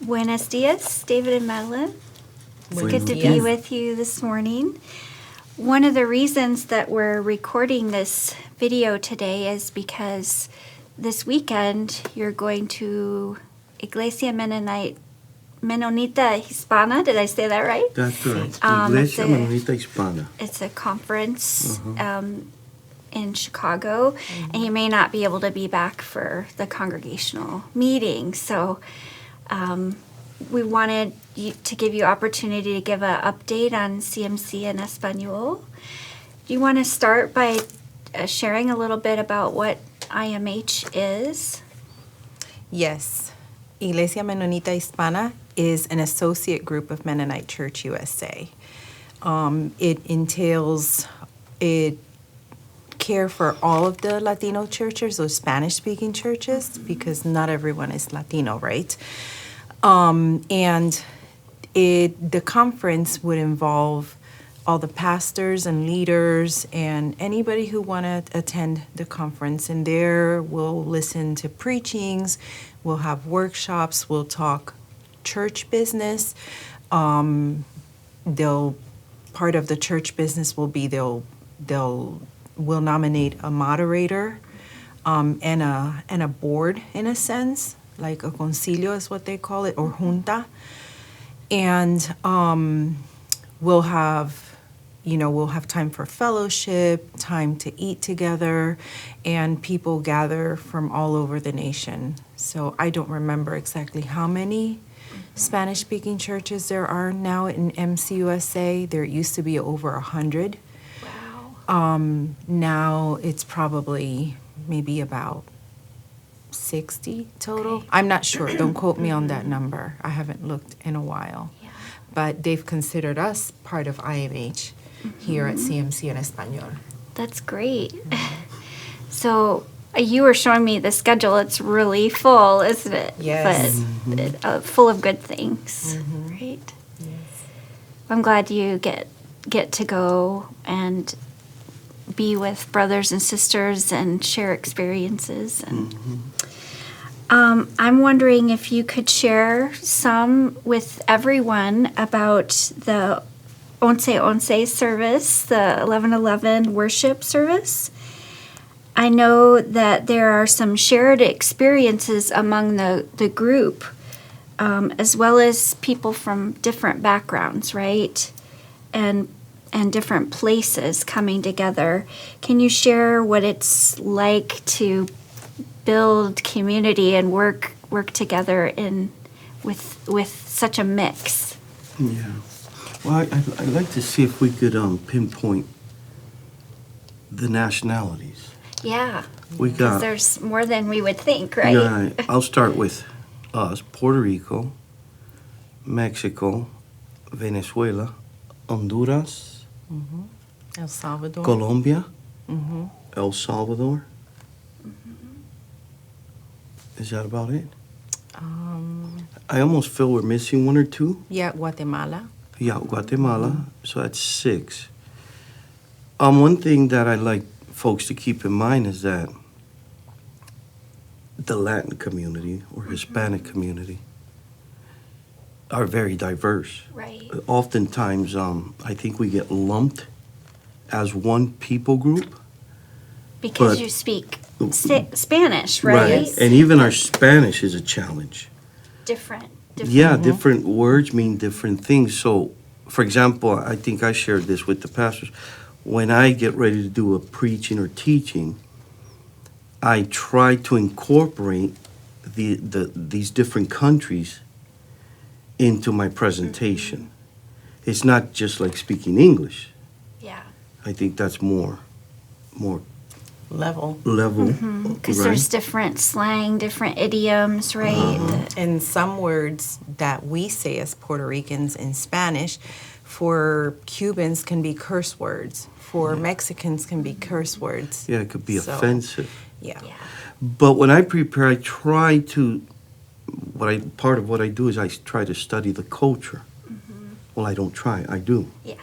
Buenos dias, David and Madeline. It's Buenos good to be dias. with you this morning. One of the reasons that we're recording this video today is because this weekend you're going to Iglesia Menonita Hispana. Did I say that right? That's correct. It's Iglesia Menonita Hispana. It's a conference in Chicago, and you may not be able to be back for the congregational meeting. So we wanted to give you opportunity to give an update on CMC in Espanol. Do you want to start by sharing a little bit about what IMH is? Yes. Iglesia Menonita Hispana is an associate group of Mennonite Church USA. It care for all of the Latino churches or Spanish-speaking churches because not everyone is Latino, right? And the conference would involve all the pastors and leaders and anybody who want to attend the conference. And there we'll listen to preachings, we'll have workshops, we'll talk church business. Part of the church business will be we'll nominate a moderator and a board in a sense, like a concilio is what they call it, or junta. And we'll have time for fellowship, time to eat together, and people gather from all over the nation. So I don't remember exactly how many Spanish-speaking churches there are now in MCUSA. There used to be over 100. Wow. Now it's probably maybe about 60 total. Okay. I'm not sure. Don't quote me on that number. I haven't looked in a while. Yeah. But they've considered us part of IMH here at CMC en Español. That's great. So you were showing me the schedule. It's really full, isn't it? Yes. But full of good things, right? Yes. I'm glad you get to go and be with brothers and sisters and share experiences. And I'm wondering if you could share some with everyone about the Once Once service, the 11:11 worship service. I know that there are some shared experiences among the group, as well as people from different backgrounds, right? And different places coming together. Can you share what it's like to build community and work together with such a mix? Yeah. Well, I'd like to see if we could pinpoint the nationalities. Yeah, We because got. there's more than we would think, right? Yeah, I'll start with us: Puerto Rico, Mexico, Venezuela, Honduras, El Salvador. Colombia, El Salvador. Is that about it? I almost feel we're missing one or two. Yeah, Guatemala. Yeah, Guatemala. So that's 6. One thing that I like folks to keep in mind is that the Latin community or Hispanic community are very diverse. Right. Oftentimes, I think we get lumped as one people group. Because But- you speak Spanish, right? And even our Spanish is a challenge. Different. Yeah, different words mean different things. So, for example, I think I shared this with the pastors. When I get ready to do a preaching or teaching, I try to incorporate these different countries into my presentation. It's not just like speaking English. Yeah. I think that's more Level. level. Because right? there's different slang, different idioms, right? And some words that we say as Puerto Ricans in Spanish, for Cubans can be curse words. For Mexicans can be curse words. Yeah, it could be So, offensive. Yeah. Yeah. But when I prepare, I try to. Part of what I do is I try to study the culture. Well, I don't try. I do. Yeah.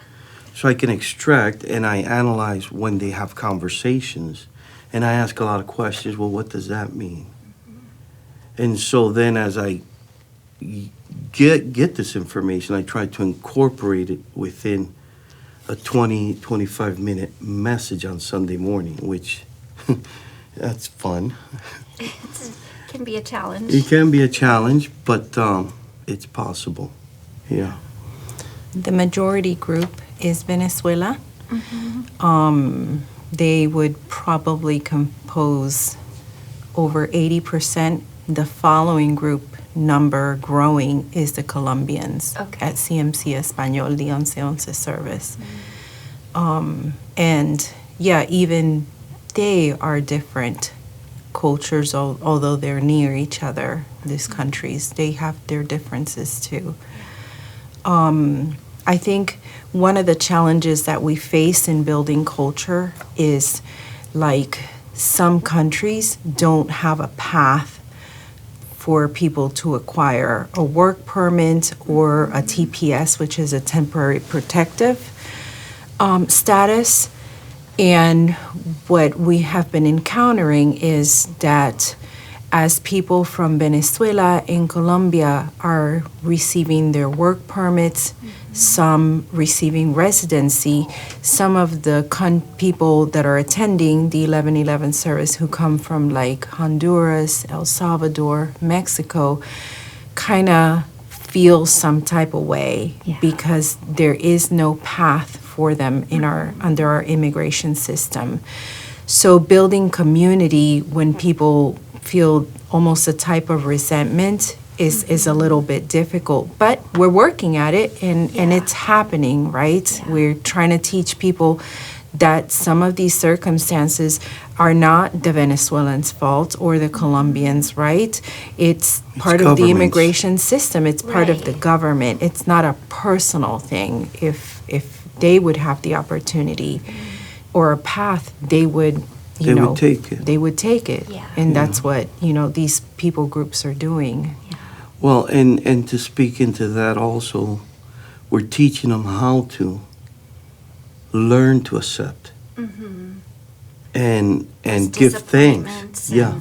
So I can extract and I analyze when they have conversations, and I ask a lot of questions. Well, what does that mean? And so then, as I get this information, I try to incorporate it within a 25-minute message on Sunday morning, which that's fun. It can be a challenge. It can be a challenge, but it's possible. Yeah. The majority group is Venezuela. They would probably compose over 80%. The following group number growing is the Colombians at CMC Español, the 1111 service. And yeah, even they are different cultures, although they're near each other, these countries. They have their differences too. I think one of the challenges that we face in building culture is like some countries don't have a path for people to acquire a work permit or a TPS, which is a temporary protective status. And what we have been encountering is that as people from Venezuela and Colombia are receiving their work permits, some receiving residency, some of the people that are attending the 1111 service who come from like Honduras, El Salvador, Mexico, kind of feel some type of way because there is no path for them in under our immigration system. So building community when people feel almost a type of resentment is a little bit difficult, but we're working at it and it's happening, right? We're trying to teach people that some of these circumstances are not the Venezuelans' fault or the Colombians, right? It's part of the immigration system. It's part of the government. It's not a personal thing. If they would have the opportunity or a path, they would take it. They would take it. Yeah. And that's what, these people groups are doing. Yeah. Well, and to speak into that also, we're teaching them how to learn to accept and give thanks. Yeah.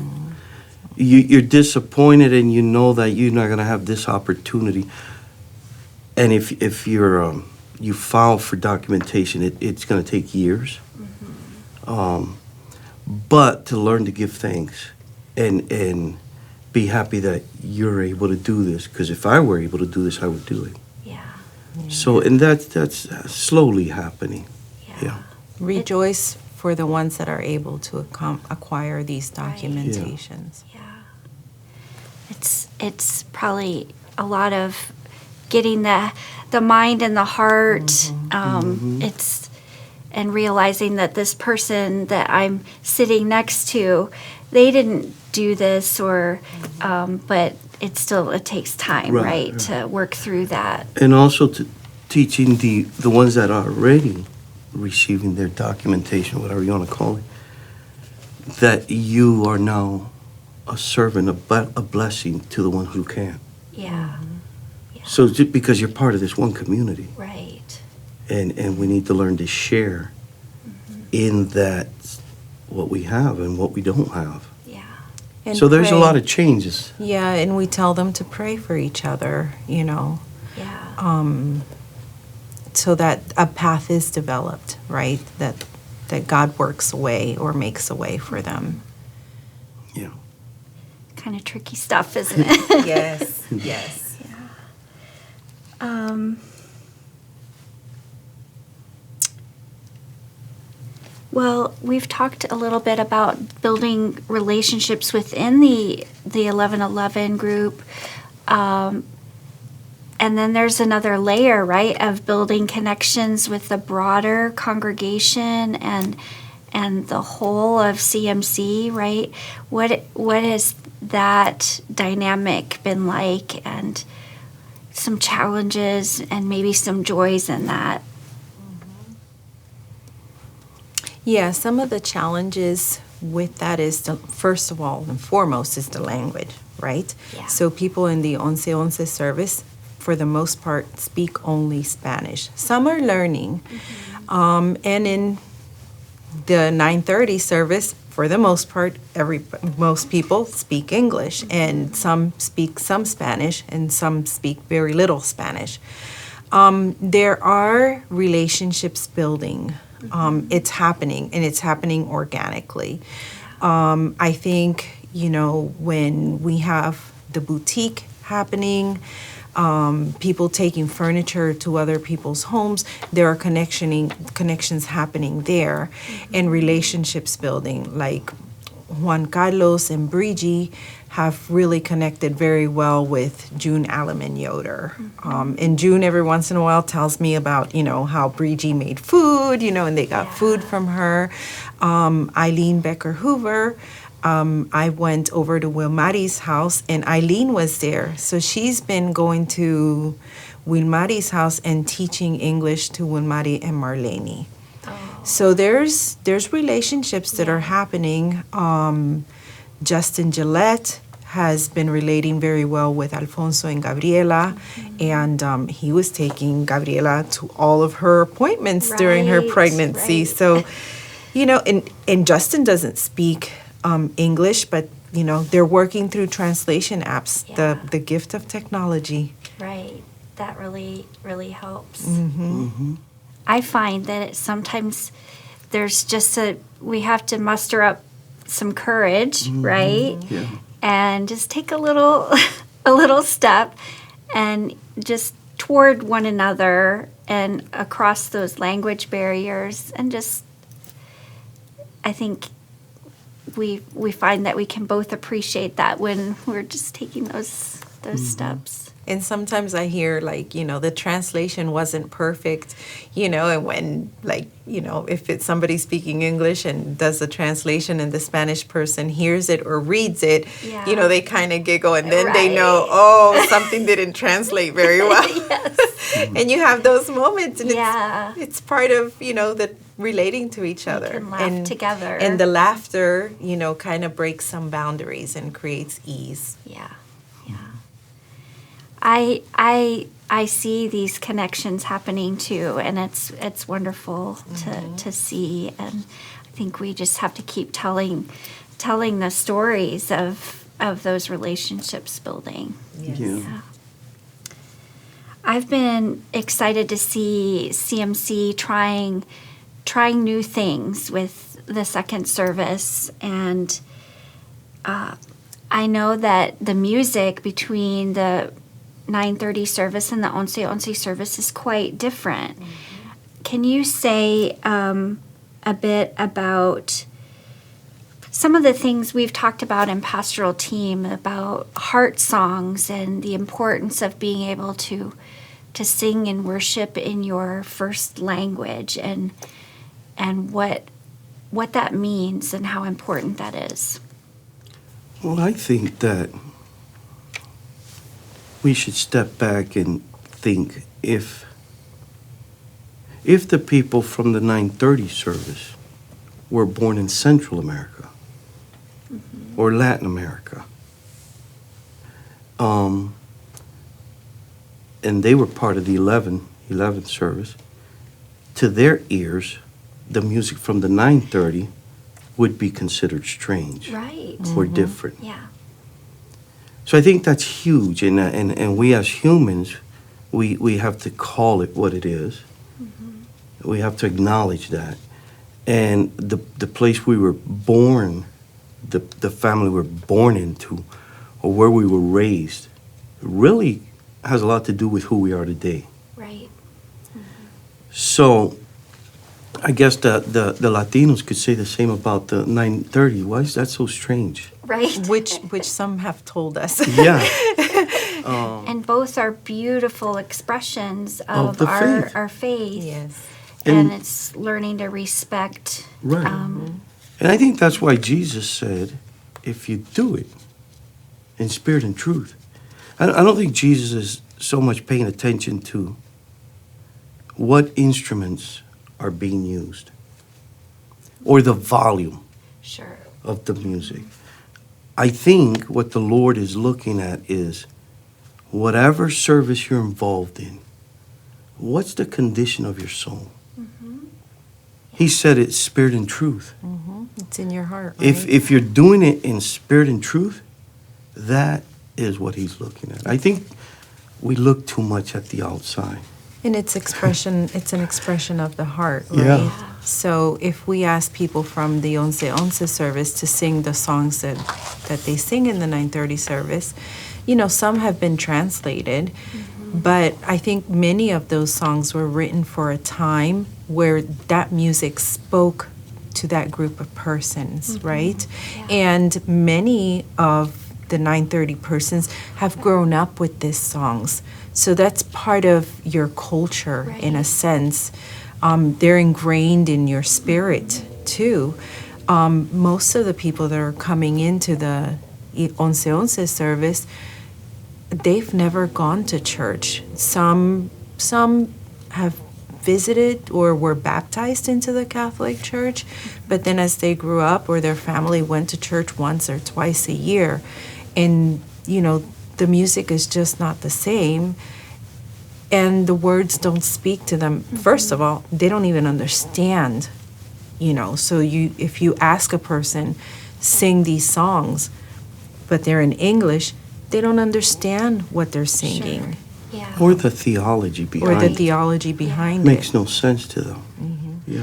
You're disappointed and you know that you're not going to have this opportunity. And if you're you file for documentation, it's going to take years. But to learn to give thanks and be happy that you're able to do this, because if I were able to do this, I would do it. Yeah. So, and that's slowly happening. Yeah. Rejoice for the ones that are able to acquire these documentations. Yeah. It's probably a lot of getting the mind and the heart. It's and realizing that this person that I'm sitting next to, they didn't do this, or but it takes time, right, to work through that. And also to teaching the ones that are already receiving their documentation, whatever you want to call it, that you are now a servant, a blessing to the ones who can't. Yeah. So just because you're part of this one community. Right. And we need to learn to share in that what we have and what we don't have. Yeah. And so there's a pray. lot of changes. Yeah, and we tell them to pray for each other, Yeah. So that a path is developed, right? That God works a way or makes a way for them. Yeah. Kind of tricky stuff, isn't it? Yes, yes. Well, we've talked a little bit about building relationships within the 1111 group. And then there's another layer, right, of building connections with the broader congregation and the whole of CMC, right? What has that dynamic been like, and some challenges and maybe some joys in that? Yeah, some of the challenges with that is, first of all and foremost, is the language, right? Yeah. So people in the 1111 service, for the most part, speak only Spanish. Some are learning, and in the 9:30 service, for the most part, most people speak English, and some speak some Spanish, and some speak very little Spanish. There are relationships building. It's happening, and it's happening organically. I think, when we have the boutique happening, people taking furniture to other people's homes, there are connections happening there, and relationships building. Like Juan Carlos and Brigi have really connected very well with June Alleman Yoder. And June every once in a while tells me about, how Brigi made food, and they got food from her. Eileen Becker Hoover, I went over to Wilmari's house, and Eileen was there. So she's been going to Wilmari's house and teaching English to Wilmari and Marlene. So there's relationships that are happening. Justin Gillette has been relating very well with Alfonso and Gabriela, and he was taking Gabriela to all of her appointments during her pregnancy. Right. So, and Justin doesn't speak English, but they're working through translation apps. Yeah. The gift of technology. Right. That really, really helps. Mm-hmm. I find that sometimes there's just we have to muster up some courage, right? Yeah. And just take a little a little step and just toward one another and across those language barriers, and just I think we find that we can both appreciate that when we're just taking those steps. And sometimes I hear the translation wasn't perfect, and when if it's somebody speaking English and does the translation and the Spanish person hears it or reads it, Yeah. they kind of giggle, and then they Right. know, something didn't translate very well. Yes. And you have those moments, and Yeah. it's part of, the relating to each other. can laugh and together. And the laughter, kind of breaks some boundaries and creates ease. Yeah. I see these connections happening too, and it's wonderful to see. And I think we just have to keep telling the stories of those relationships building. Yes. Yeah. I've been excited to see CMC trying new things with the second service, and I know that the music between the 9:30 service and the 11:11 service is quite different. Can you say a bit about some of the things we've talked about in pastoral team about heart songs and the importance of being able to sing and worship in your first language, and what that means and how important that is? Well, I think that we should step back and think if the people from the 9:30 service were born in Central America or Latin America, and they were part of the 11th service, to their ears, the music from the 9:30 would be considered strange Right. or different. Yeah. So I think that's huge, and we as humans, we have to call it what it is. We have to acknowledge that, and the place we were born, the family we're born into, or where we were raised, really has a lot to do with who we are today. Right. So I guess the Latinos could say the same about the 9:30. Why is that so strange? Right. Which some have told us. Yeah. And both are beautiful expressions Of of the faith. our faith. Yes. And And- it's learning to respect. Right. And I think that's why Jesus said, if you do it in spirit and truth. I don't think Jesus is so much paying attention to what instruments are being used or the volume Sure. of the music. I think what the Lord is looking at is whatever service you're involved in, what's the condition of your soul? He said it's spirit and truth. It's in your heart, right? If you're doing it in spirit and truth, that is what he's looking at. I think we look too much at the outside. And it's an expression of the heart, right? Yeah. So if we ask people from the Once Once service to sing the songs that they sing in the 9:30 service, some have been translated, but I think many of those songs were written for a time where that music spoke to that group of persons, right? Yeah. And many of the 9:30 persons have grown up with these songs. So that's part of your culture, in a Right. sense. They're ingrained in your spirit, too. Most of the people that are coming into the Once Once service, they've never gone to church. Some have visited or were baptized into the Catholic Church, but then as they grew up or their family went to church once or twice a year, and the music is just not the same, and the words don't speak to them. First of all, they don't even understand, so if you ask a person, sing these songs, but they're in English, they don't understand what they're singing. Yeah. Or the theology Or behind the it. theology behind Makes it. no sense to them. Yeah.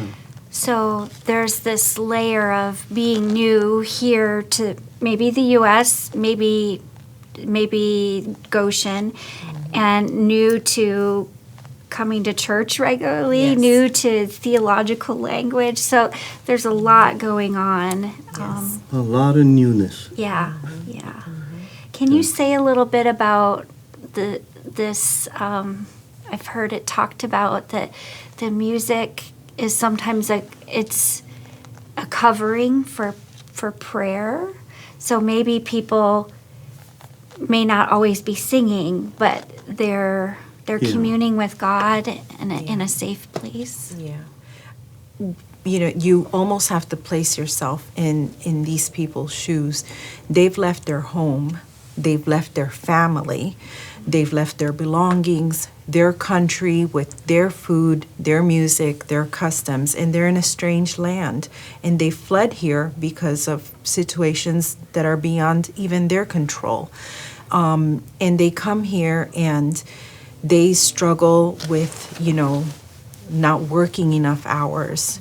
So there's this layer of being new here to maybe the U.S., maybe Goshen, and new to coming to church regularly, Yes. new to theological language. So there's a lot going on. A lot of newness. Yeah, yeah. Can you say a little bit about this? I've heard it talked about that the music is sometimes it's a covering for prayer. So maybe people may not always be singing, but they're Yeah. communing with God in a safe place. Yeah. You almost have to place yourself in these people's shoes. They've left their home. They've left their family. They've left their belongings, their country with their food, their music, their customs, and they're in a strange land. And they fled here because of situations that are beyond even their control. And they come here and they struggle with, not working enough hours.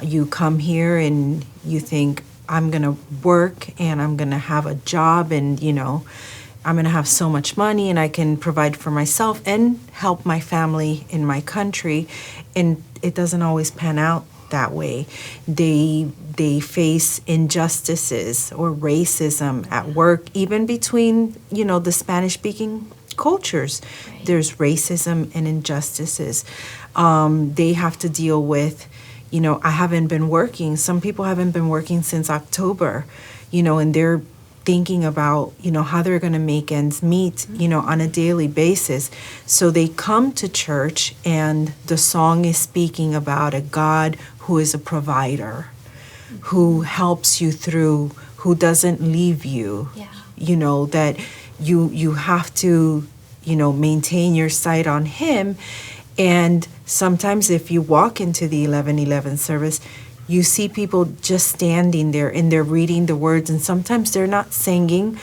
You come here and you think, I'm going to work and I'm going to have a job and, I'm going to have so much money and I can provide for myself and help my family in my country. And it doesn't always pan out that way. They face injustices or racism at work, even between, the Spanish-speaking cultures. Right. There's racism and injustices. They have to deal with, I haven't been working. Some people haven't been working since October, and they're thinking about, how they're going to make ends meet, on a daily basis. So they come to church and the song is speaking about a God who is a provider, who helps you through, who doesn't leave you. Yeah. That you have to, maintain your sight on him. And sometimes if you walk into the 11:11 service, you see people just standing there and they're reading the words, and sometimes they're not singing.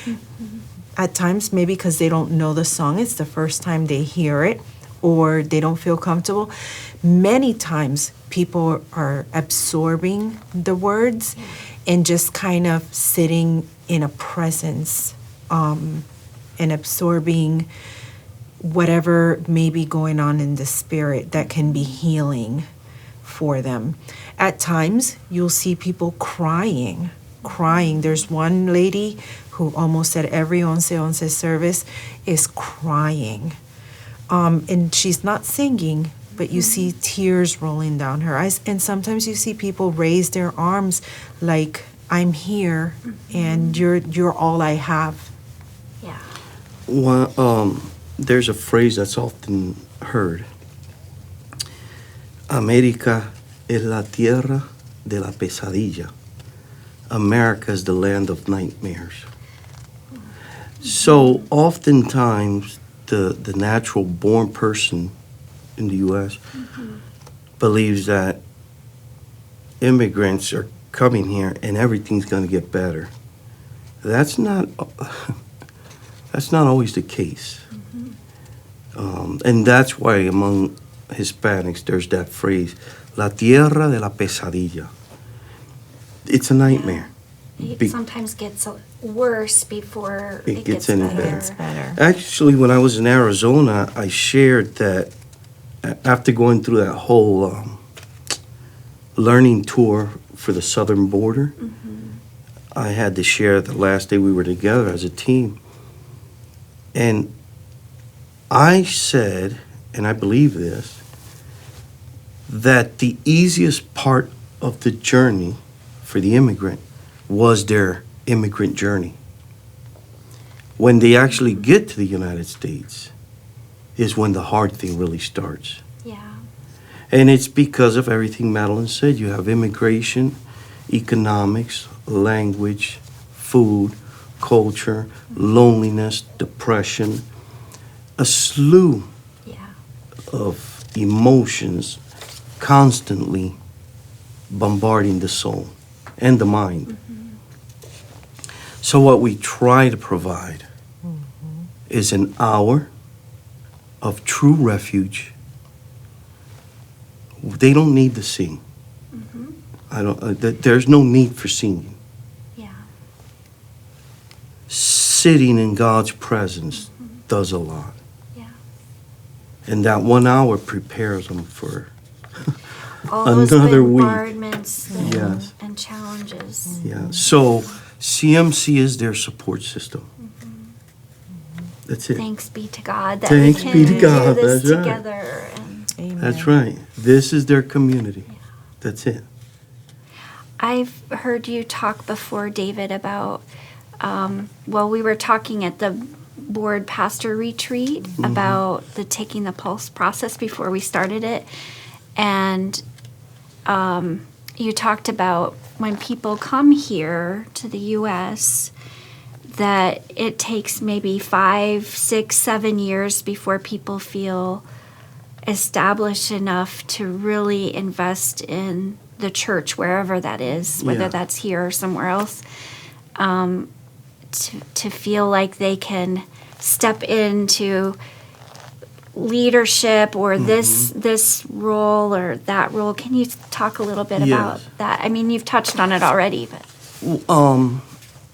At times, maybe because they don't know the song, it's the first time they hear it, or they don't feel comfortable. Many times, people are absorbing the words and just kind of sitting in a presence and absorbing whatever may be going on in the spirit that can be healing for them. At times, you'll see people crying. There's one lady who almost at every Once Once service is crying. And she's not singing, but you see tears rolling down her eyes. And sometimes you see people raise their arms like, I'm here and you're all I have. Yeah. Well, there's a phrase that's often heard. América es la tierra de la pesadilla. America is the land of nightmares. So oftentimes the natural born person in the U.S. believes that immigrants are coming here and everything's going to get better. That's not always the case. And that's why among Hispanics there's that phrase, la tierra de la pesadilla. It's a nightmare. It sometimes gets worse before it gets any better. It's better. Actually, when I was in Arizona, I shared that after going through that whole learning tour for the southern border, I had to share the last day we were together as a team. And I said, and I believe this, that the easiest part of the journey for the immigrant was their immigrant journey. When they actually get to the United States is when the hard thing really starts. Yeah. And it's because of everything Madeline said. You have immigration, economics, language, food, culture, loneliness, depression, a slew of emotions constantly bombarding the soul and the mind. So what we try to provide is an hour of true refuge. They don't need to sing. There's no need for singing. Yeah. Sitting in God's presence does a lot. Yeah. And that 1 hour prepares them for All those another week. bombardments Yes. and challenges. Yeah. So CMC is their support system. That's it. Thanks be to God that Thanks we be can to God, do this that's right. together. And Amen. That's right. This is their community. That's it. I've heard you talk before, David, about, we were talking at the board pastor retreat about the taking the pulse process before we started it. And you talked about when people come here to the U.S., that it takes maybe 5, 6, 7 years before people feel established enough to really invest in the church, wherever that is, whether Yeah. that's here or somewhere else, to feel like they can step into leadership or this role or that role. Can you talk a little bit about Yes. that? I mean, you've touched on it already, but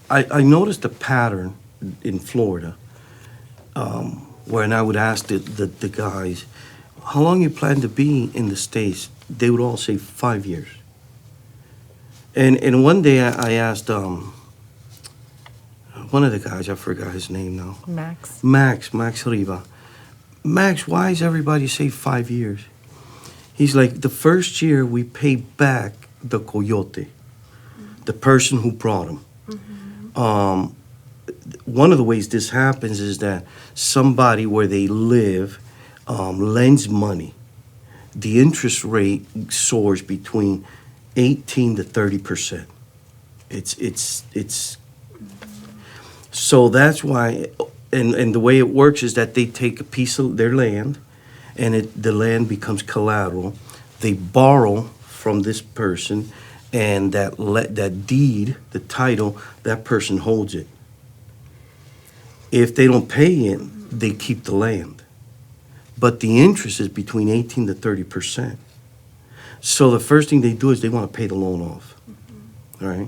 I noticed a pattern in Florida when I would ask the guys, how long you plan to be in the States? They would all say 5 years. And one day I asked one of the guys, I forgot his name now. Max Riva. Max, why does everybody say 5 years? He's like, the first year we pay back the coyote, the person who brought him. One of the ways this happens is that somebody where they live lends money. The interest rate soars between 18 to 30%. It's so that's why, and the way it works is that they take a piece of their land, and the land becomes collateral. They borrow from this person, and that deed, the title, that person holds it. If they don't pay it, they keep the land. But the interest is between 18 to 30%. So the first thing they do is they want to pay the loan off. All right?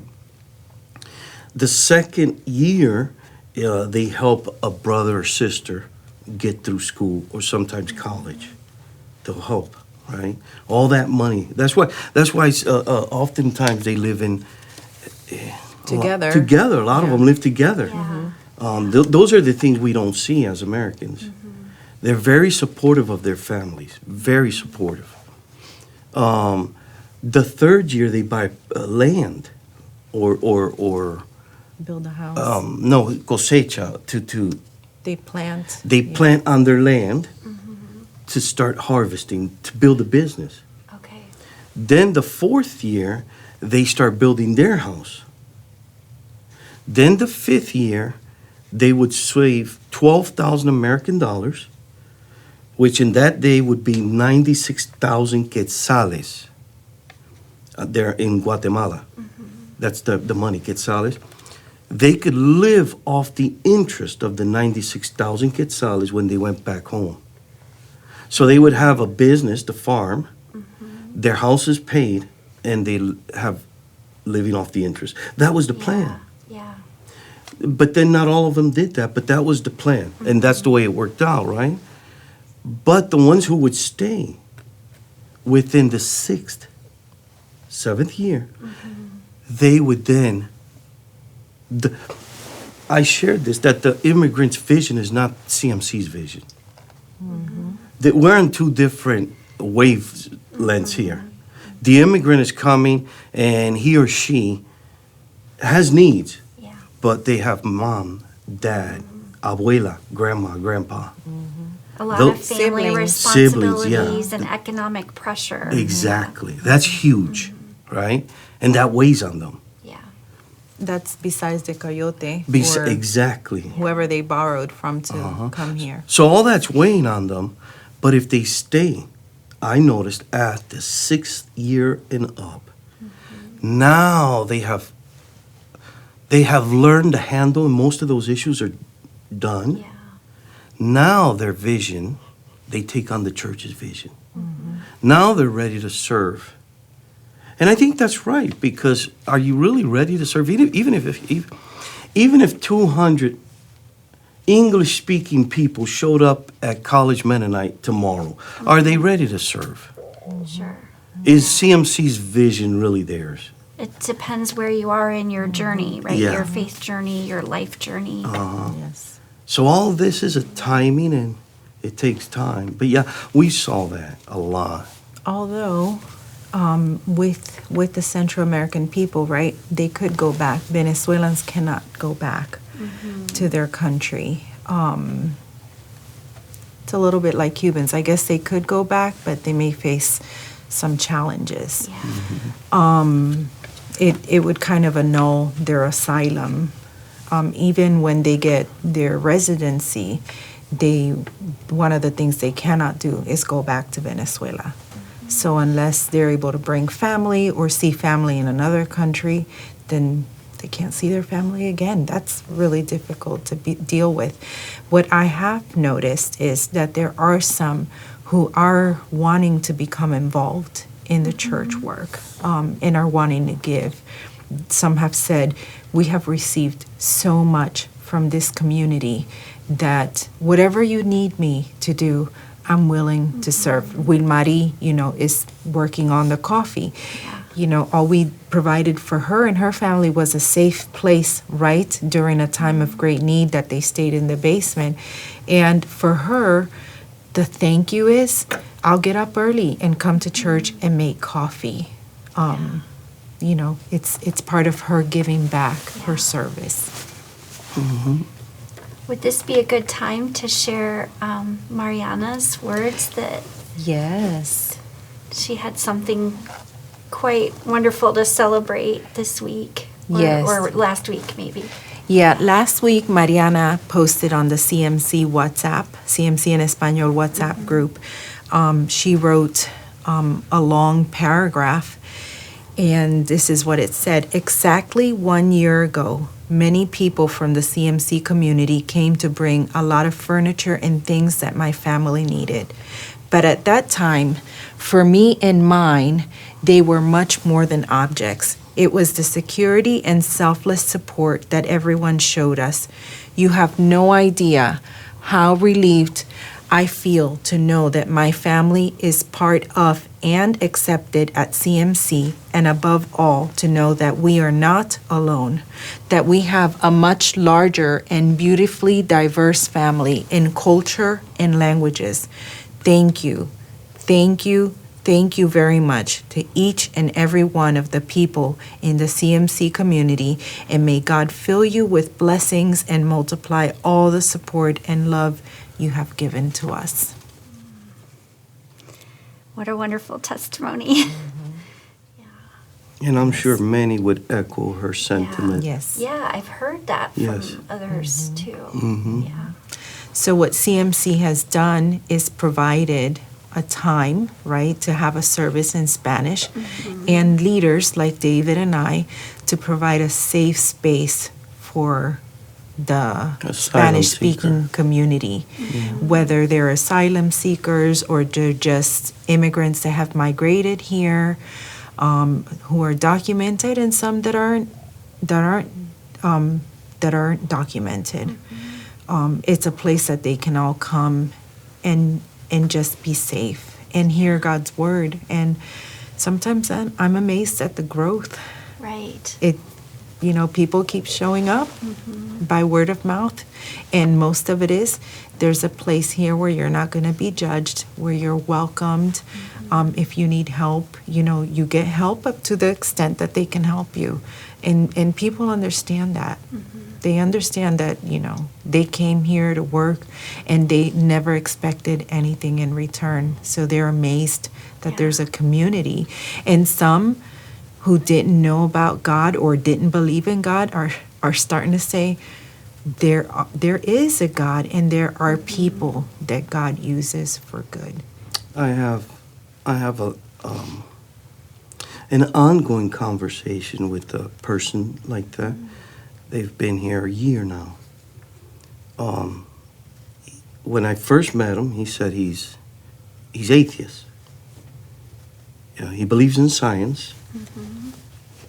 The second year, they help a brother or sister get through school or sometimes college. They'll help, right? All that money. That's why oftentimes they live in Together. Together. A lot of them live together. yeah. Those are the things we don't see as Americans. They're very supportive of their families, very supportive. The third year they buy land or Build a house. no, cosecha, They plant. they plant on their land to start harvesting, to build a business. Okay. Then the fourth year, they start building their house. Then the fifth year, they would save 12,000 American dollars, which in that day would be 96,000 quetzales. there in Guatemala. That's the money, quetzales. They could live off the interest of the 96,000 quetzales when they went back home. So they would have a business, the farm, their house is paid, and they have living off the interest. That was the plan. Yeah. But then not all of them did that, but that was the plan. And that's the way it worked out, right? But the ones who would stay within the 6th, 7th year, they would then, I shared this, that the immigrant's vision is not CMC's vision. That we're on two different wavelengths here. The immigrant is coming and he or she has needs, but they have mom, dad, abuela, grandma, grandpa. A lot Those- of family Siblings. responsibilities and economic pressure. Exactly. That's huge, right? And that weighs on them. Yeah. That's besides the coyote or Exactly. whoever they borrowed from to come here. So all that's weighing on them, but if they stay, I noticed at the 6th year and up, now they have learned to handle, and most of those issues are done. Yeah. Now their vision, they take on the church's vision. Now they're ready to serve. And I think that's right, because are you really ready to serve? Even if 200 English-speaking people showed up at College Mennonite tomorrow, are they ready to serve? Sure. Is CMC's vision really theirs? It depends where you are in your journey, right? Yeah. Your faith journey, your life journey. Yes. So all this is a timing, and it takes time. But yeah, we saw that a lot. Although, with the Central American people, right, they could go back. Venezuelans cannot go back to their country. It's a little bit like Cubans. I guess they could go back, but they may face some challenges. Yeah. It would kind of annul their asylum. Even when they get their residency, one of the things they cannot do is go back to Venezuela. So unless they're able to bring family or see family in another country, then they can't see their family again. That's really difficult to deal with. What I have noticed is that there are some who are wanting to become involved in the church work and are wanting to give. Some have said, we have received so much from this community that whatever you need me to do, I'm willing to serve. Wilmari, is working on the coffee. All we provided for her and her family was a safe place, right, during a time of great need that they stayed in the basement. And for her, the thank you is, I'll get up early and come to church and make coffee. It's part of her giving back her service. Would this be a good time to share Mariana's words that Yes. she had something quite wonderful to celebrate this week? Yes. Or last week, maybe. Yeah, last week Mariana posted on the CMC WhatsApp, CMC en Español WhatsApp group. She wrote a long paragraph, and this is what it said. Exactly 1 year ago, many people from the CMC community came to bring a lot of furniture and things that my family needed. But at that time, for me and mine, they were much more than objects. It was the security and selfless support that everyone showed us. You have no idea how relieved I feel to know that my family is part of and accepted at CMC, and above all, to know that we are not alone, that we have a much larger and beautifully diverse family in culture and languages. Thank you. Thank you. Thank you very much to each and every one of the people in the CMC community, and may God fill you with blessings and multiply all the support and love you have given to us. What a wonderful testimony. And I'm sure many would echo her sentiment. Yes. Yeah, I've heard that from Yes. others too. Mhm. Yeah. So what CMC has done is provided a time, right, to have a service in Spanish, and leaders like David and I to provide a safe space for the Asylum Spanish-speaking seeker. community, whether they're asylum seekers or they're just immigrants that have migrated here, who are documented, and some that aren't documented. It's a place that they can all come and just be safe and hear God's word. And sometimes I'm amazed at the growth. Right. People keep showing up by word of mouth, and most of it is there's a place here where you're not going to be judged, where you're welcomed. If you need help, you get help up to the extent that they can help you, and people understand that. They understand that they came here to work, and they never expected anything in return. So they're amazed that there's a community, and some who didn't know about God or didn't believe in God are starting to say there is a God, and there are people that God uses for good. I have an ongoing conversation with a person like that. They've been here a year now. When I first met him, he said he's atheist. He believes in science.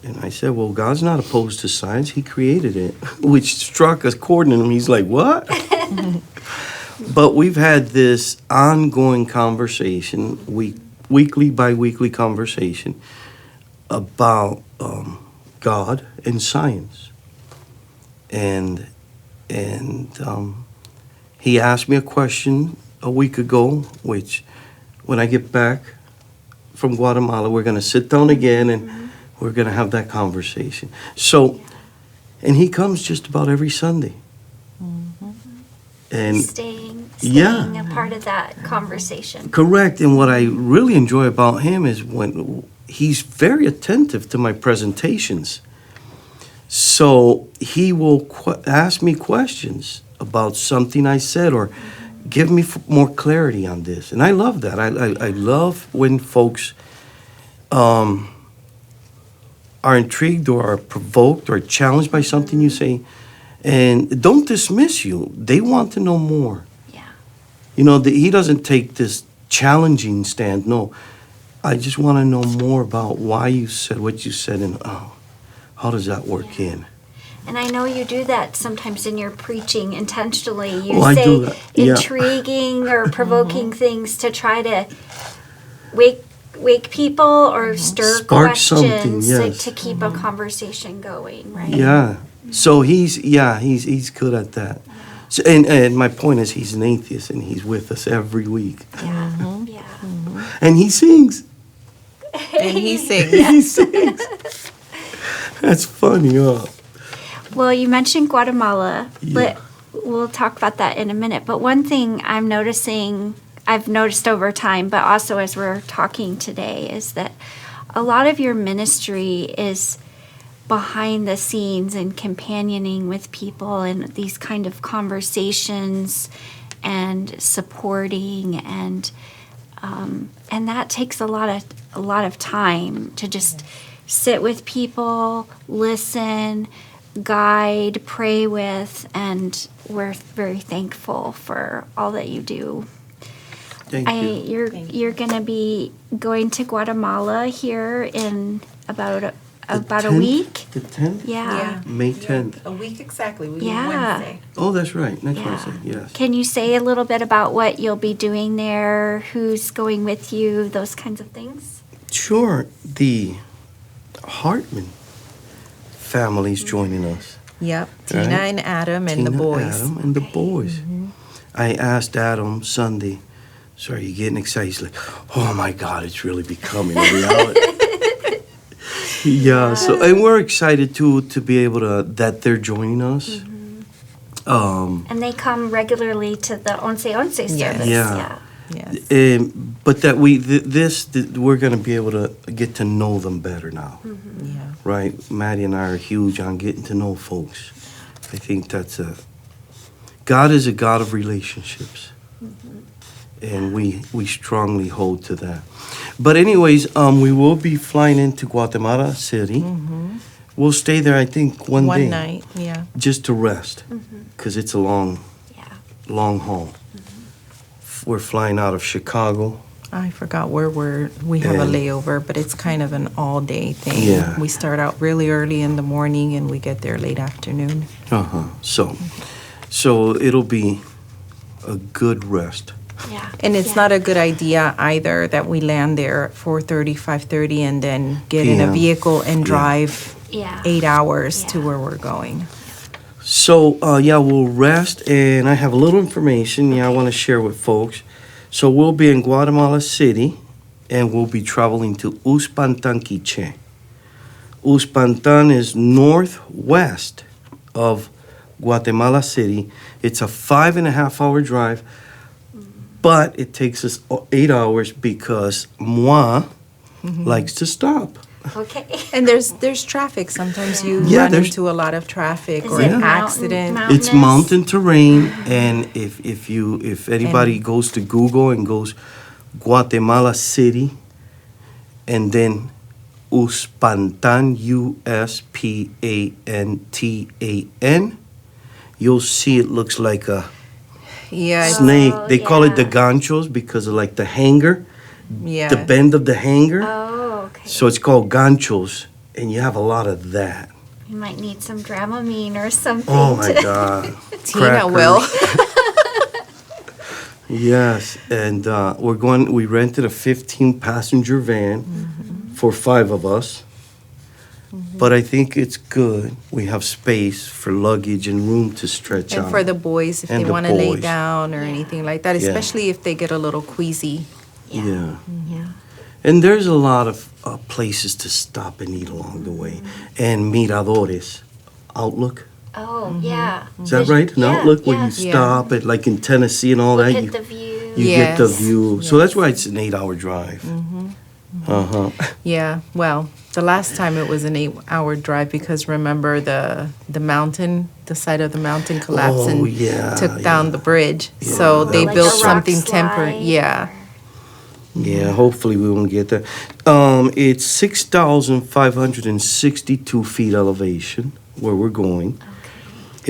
And I said, well, God's not opposed to science. He created it, which struck a chord in him. He's like, what? But we've had this ongoing conversation, weekly, bi-weekly conversation about God and science. And he asked me a question a week ago, which when I get back from Guatemala, we're going to sit down again and we're going to have that conversation. So, and he comes just about every Sunday. And Staying yeah. a part of that conversation. Correct. And what I really enjoy about him is when he's very attentive to my presentations. So he will ask me questions about something I said or give me more clarity on this. And I love that. I love when folks are intrigued or are provoked or challenged by something you say and don't dismiss you. They want to know more. Yeah. He doesn't take this challenging stand. No, I just want to know more about why you said what you said and how does that work in. And I know you do that sometimes in your preaching intentionally. You I do say that. Yeah. intriguing or provoking things to try to wake people or stir Spark something, questions yes. to keep a conversation going, right? Yeah. So he's good at that. So, and my point is he's an atheist and he's with us every week. Yeah. Yeah. And he sings. And he sings. He sings. That's funny, huh? Well, you mentioned Guatemala, Yeah. but we'll talk about that in a minute. But one thing I've noticed over time, but also as we're talking today, is that a lot of your ministry is behind the scenes and companioning with people and these kind of conversations and supporting and that takes a lot of time to just sit with people, listen, guide, pray with, and we're very thankful for all that you do. Thank you. You're going to be going to Guatemala here in about a week. The 10th? Yeah. May 10th. A week exactly. We Yeah. Wednesday. Oh, that's right. Next Yeah. Wednesday, yes. Can you say a little bit about what you'll be doing there, who's going with you, those kinds of things? Sure. The Hartman family's joining us. Yep. Right. Tina and Adam and the Tina, boys. Adam, and the boys. I asked Adam Sunday, so are you getting excited? He's like, oh my God, it's really becoming a reality. Yeah, so, and we're excited too to be able that they're joining us. And they come regularly to the Once service. Yeah. Yes. But that we're going to be able to get to know them better now. Yeah. Right? Maddie and I are huge on getting to know folks. I think God is a God of relationships. and we strongly hold to that. But anyways, we will be flying into Guatemala City. We'll stay there, I think, one day. One night, yeah. Just to rest, because it's a long haul. We're flying out of Chicago. I forgot where we have a And- layover, but it's kind of an all-day thing. Yeah. We start out really early in the morning and we get there late afternoon. So it'll be a good rest. Yeah. And it's not a good idea either that we land there at 4:30, 5:30 and then get in a PM. vehicle and drive Yeah. 8 hours to Yeah. where we're going. So, we'll rest, and I have a little information, I want to share with folks. So we'll be in Guatemala City, and we'll be traveling to Uspantan, Quiché. Uspantan is northwest of Guatemala City. It's a 5.5-hour drive, but it takes us 8 hours because Moi likes to stop. Okay. And there's traffic. Sometimes you Yeah, run there's- into a lot of traffic Is or it an mountain- accident. It's mountainous? mountain terrain, and if anybody goes to Google and goes Guatemala City, and then Uspantan, Uspantan, you'll see it looks like a Yeah, it's- snake. They call it the yeah. ganchos because of like the hanger, yeah. the bend of the hanger. Oh, okay. So it's called ganchos, and you have a lot of that. You might need some Dramamine or something. Oh my to- God. Tina will. Yes, and we rented a 15-passenger van for 5 of us. But I think it's good. We have space for luggage and room to stretch And out. for the boys, if And they the want to lay boys. down or anything like that, Yeah. especially if they get a little queasy. Yeah. Yeah. And there's a lot of places to stop and eat along the way. And miradores, outlook. Oh, yeah. Is that right? An outlook where you Yeah. stop at, like in Tennessee and all Look that. at You, the view. you get the Yes. view. So that's why it's an 8-hour drive. Uh-huh. Yeah, well, the last time it was an 8-hour drive because remember the mountain, the side of the mountain collapsed Oh, and yeah, took down yeah. the bridge. Yeah, So they that Like built a rock something temporary. slide Yeah. or- Yeah, hopefully we won't get that. It's 6,562 feet elevation where we're going. Okay.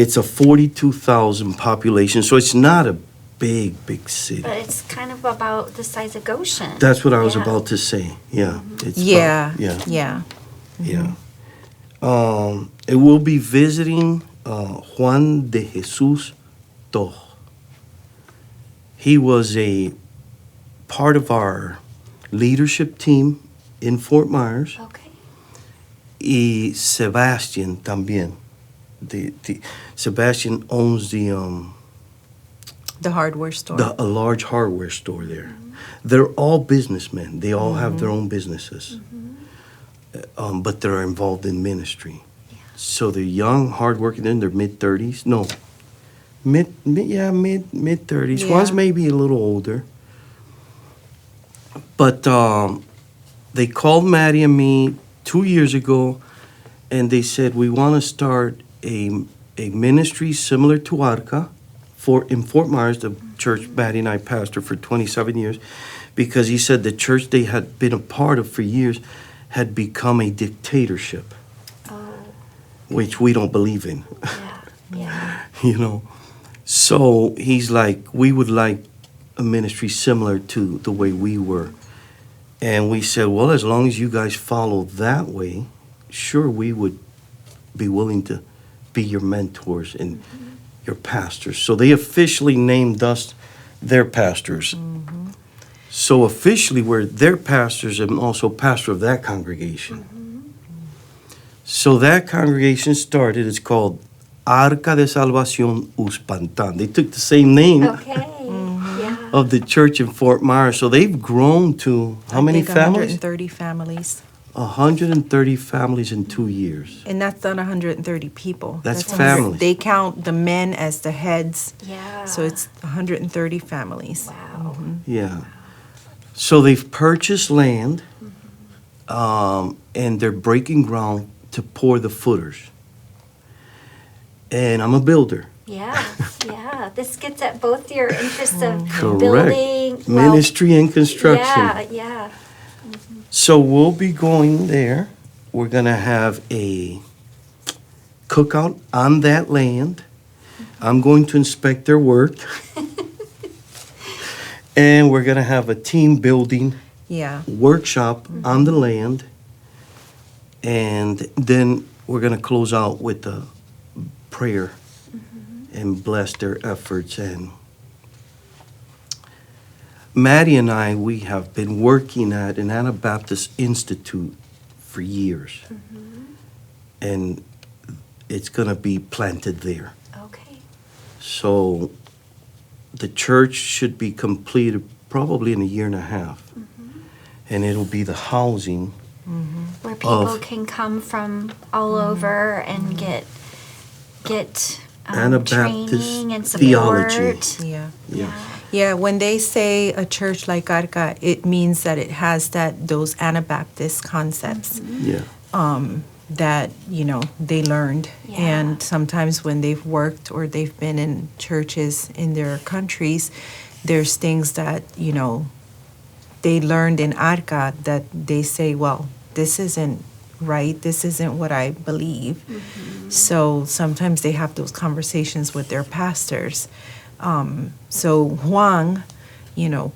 It's a 42,000 population, so it's not a big city. But it's kind of about the size of Goshen. That's what I was Yeah. about to say. Yeah. It's Yeah. about- Yeah. yeah. It will be visiting Juan de Jesus Toch. He was a part of our leadership team in Fort Myers. Okay. Y Sebastian también. Sebastian owns The hardware store. a large hardware store there. They're all businessmen. They all have their own businesses, but they're involved in ministry. So they're young, hardworking. They're in their mid-30s. No, mid-30s. Yeah. One's maybe a little older. But they called Maddie and me 2 years ago, and they said, we want to start a ministry similar to Arca in Fort Myers, the church Maddie and I pastored for 27 years, because he said the church they had been a part of for years had become a dictatorship, Oh, which we don't believe in, yeah. you know. So he's like, we would like a ministry similar to the way we were. And we said, well, as long as you guys follow that way, sure, we would be willing to be your mentors and your pastors. So they officially named us their pastors. So officially, we're their pastors and also pastor of that congregation. So that congregation started, it's called Arca de Salvación Uspantan. They took the same name Okay. Yeah. of the church in Fort Myers. So they've grown to how many I think families? 130 families. 130 families in 2 years. And that's not 130 people. That's 100 families. They count the men as the heads. Yeah. So it's 130 families. Wow. Yeah. So they've purchased land, and they're breaking ground to pour the footers. And I'm a builder. Yes. Yes. Yeah, this gets at both your interests of Correct. building. Ministry and construction. Yeah, yeah. So we'll be going there. We're going to have a cookout on that land. I'm going to inspect their work. And we're going to have a team building Yeah. workshop on the land. And then we're going to close out with a prayer and bless their efforts. And Maddie and I, we have been working at an Anabaptist Institute for years. And it's going to be planted there. Okay. So the church should be completed probably in a year and a half. And it'll be the housing. Where people Of- can come from all over and get Anabaptist training and theology. support. Yeah. Yeah. Yeah, when they say a church like Arca, it means that it has those Anabaptist concepts Yeah. that, they learned. Yeah. And sometimes when they've worked or they've been in churches in their countries, there's things that, they learned in Arca that they say, well, this isn't right, this isn't what I believe. So sometimes they have those conversations with their pastors. So Juan,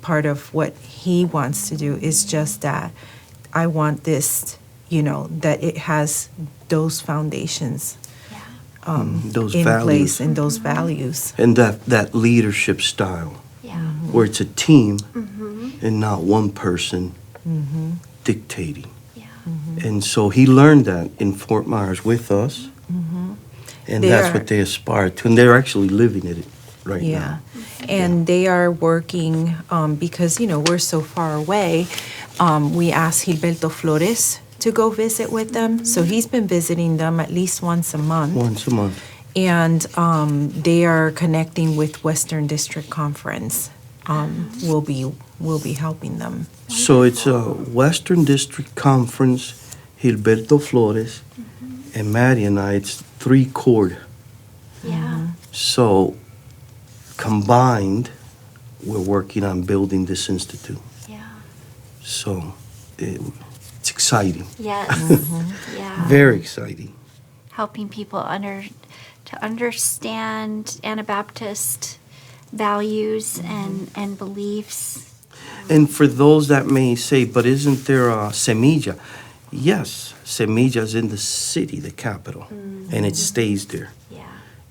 part of what he wants to do is just that I want this, that it has those foundations Yeah. Those in values. place and those values. And that leadership style, Yeah. where it's a team and not one person dictating. Yeah. And so he learned that in Fort Myers with us. And They that's are- what they aspire to. And they're actually living it right Yeah. now. And they are working, because, we're so far away, we asked Gilberto Flores to go visit with them. So he's been visiting them at least once a month. Once a month. And they are connecting with Western District Conference. We'll be helping them. So it's a Western District Conference, Gilberto Flores, and Maddie and I, it's 3 chord. Yeah. So combined, we're working on building this institute. Yeah. So it's exciting, Yes. Yeah. very exciting. Helping people to understand Anabaptist values and beliefs. And for those that may say, but isn't there a Semilla? Yes, Semilla is in the city, the capital, and it stays there. Yeah.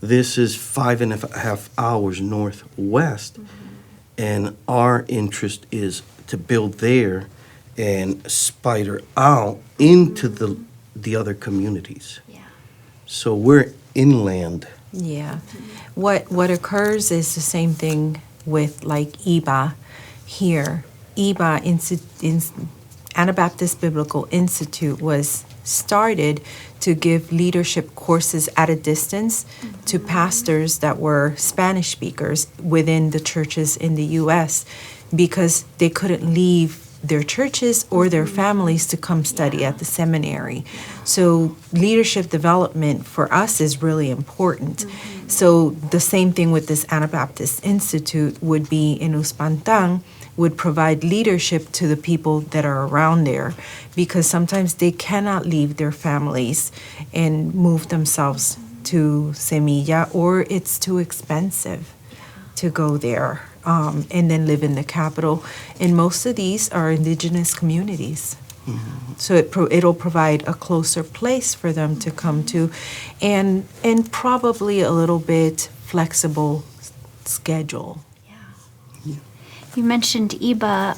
This is 5.5 hours northwest, and our interest is to build there and spider out into the other communities. Yeah. So we're inland. Yeah. What occurs is the same thing with like IBA here. IBA, Anabaptist Biblical Institute, was started to give leadership courses at a distance to pastors that were Spanish speakers within the churches in the U.S. because they couldn't leave their churches or their families to come study at the seminary. So leadership development for us is really important. So the same thing with this Anabaptist Institute would be in Uspantang, would provide leadership to the people that are around there, because sometimes they cannot leave their families and move themselves to Semilla, or it's too expensive to go there and then live in the capital. And most of these are indigenous communities. So it'll provide a closer place for them to come to, and probably a little bit flexible schedule. You mentioned IBA.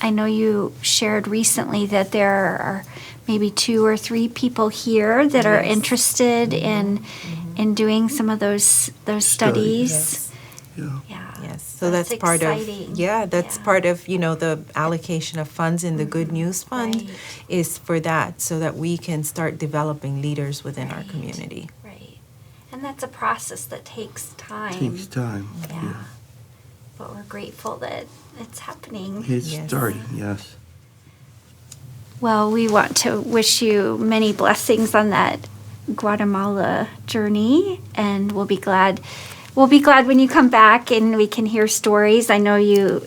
I know you shared recently that there are maybe 2 or 3 people here that are interested in doing some of those studies. Yes. Yeah. Yeah. Yes, so that's part exciting. of, that's Yeah. part of, the allocation of funds in the Good News Fund Right. is for that, so that we can start developing leaders within our Right. community. Right. And that's a process that takes time. Takes time. Yeah. But we're grateful that it's happening. It's Yes. starting, yes. Well, we want to wish you many blessings on that Guatemala journey, and we'll be glad we'll be glad when you come back and we can hear stories. I know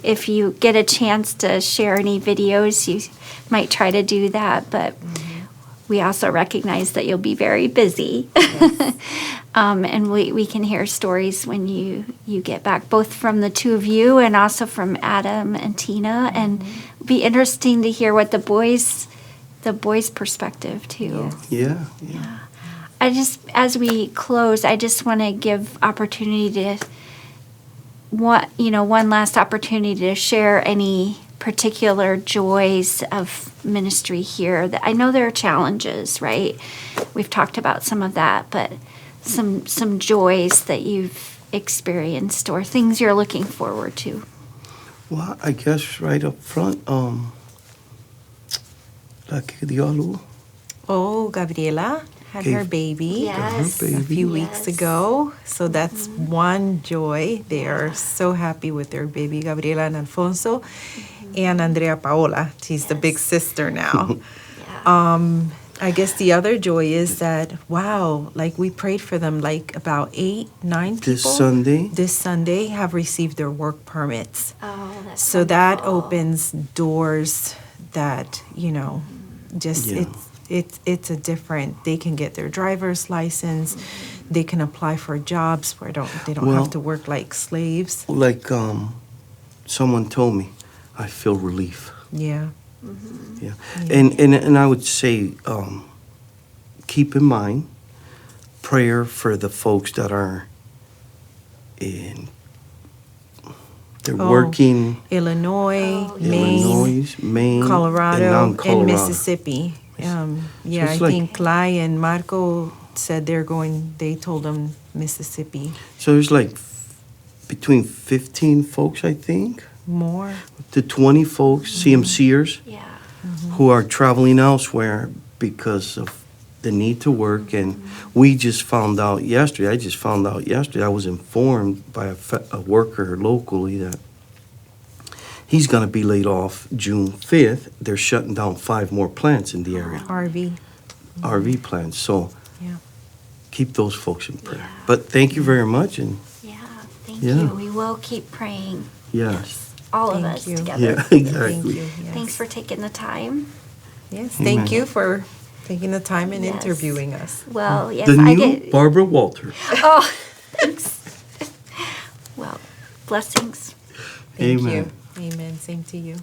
if you get a chance to share any videos, you might try to do that, but we also recognize that you'll be very busy. And we can hear stories when you get back, both from the two of you and also from Adam and Tina. And it'll be interesting to hear what the boys' perspective too. Yeah. As we close, I just want to give opportunity to one last opportunity to share any particular joys of ministry here. That I know there are challenges, right? We've talked about some of that, but some joys that you've experienced or things you're looking forward to. Well, I guess right up front, la que dio a luz. Oh, Gabriela had her baby Yes. a few weeks Yes. ago. So that's one joy. They are so happy with their baby, Gabriela and Alfonso, and Andrea Paola. She's the big sister now. I guess the other joy is that, wow, like we prayed for them, like about 8, 9 people. This Sunday have received their work permits. Oh, that's So that opens doors that, just Yeah. it's a different, they can get their driver's license, they can apply for jobs where they don't Well, have to work like slaves. Like someone told me, I feel relief. Yeah. Yeah. And I would say, keep in mind prayer for the folks that are they're working Illinois, Maine, Maine, Colorado, and non-Colorado. and Mississippi. I it's like- think Clay and Marco said they told them Mississippi. So there's like between 15 folks, I think, More. to 20 folks, CMCers, Yeah. who are traveling elsewhere because of the need to work. And we just found out yesterday, I was informed by a worker locally that he's going to be laid off June 5th. They're shutting down 5 more plants in the area, RV plants. So Yeah. keep those folks in prayer. Yeah. But thank you very much. And Thank Yeah. you. We will keep praying. yes. All of Thank us you. together. Yeah, Thank exactly. you. Yes. Thanks for taking the time. Yes, Amen. thank you for taking the time and Yes. interviewing us. Well, yes, The I new get. Barbara Walter. Oh, thanks. Well, blessings. Thank Amen. you. Amen. Same to you.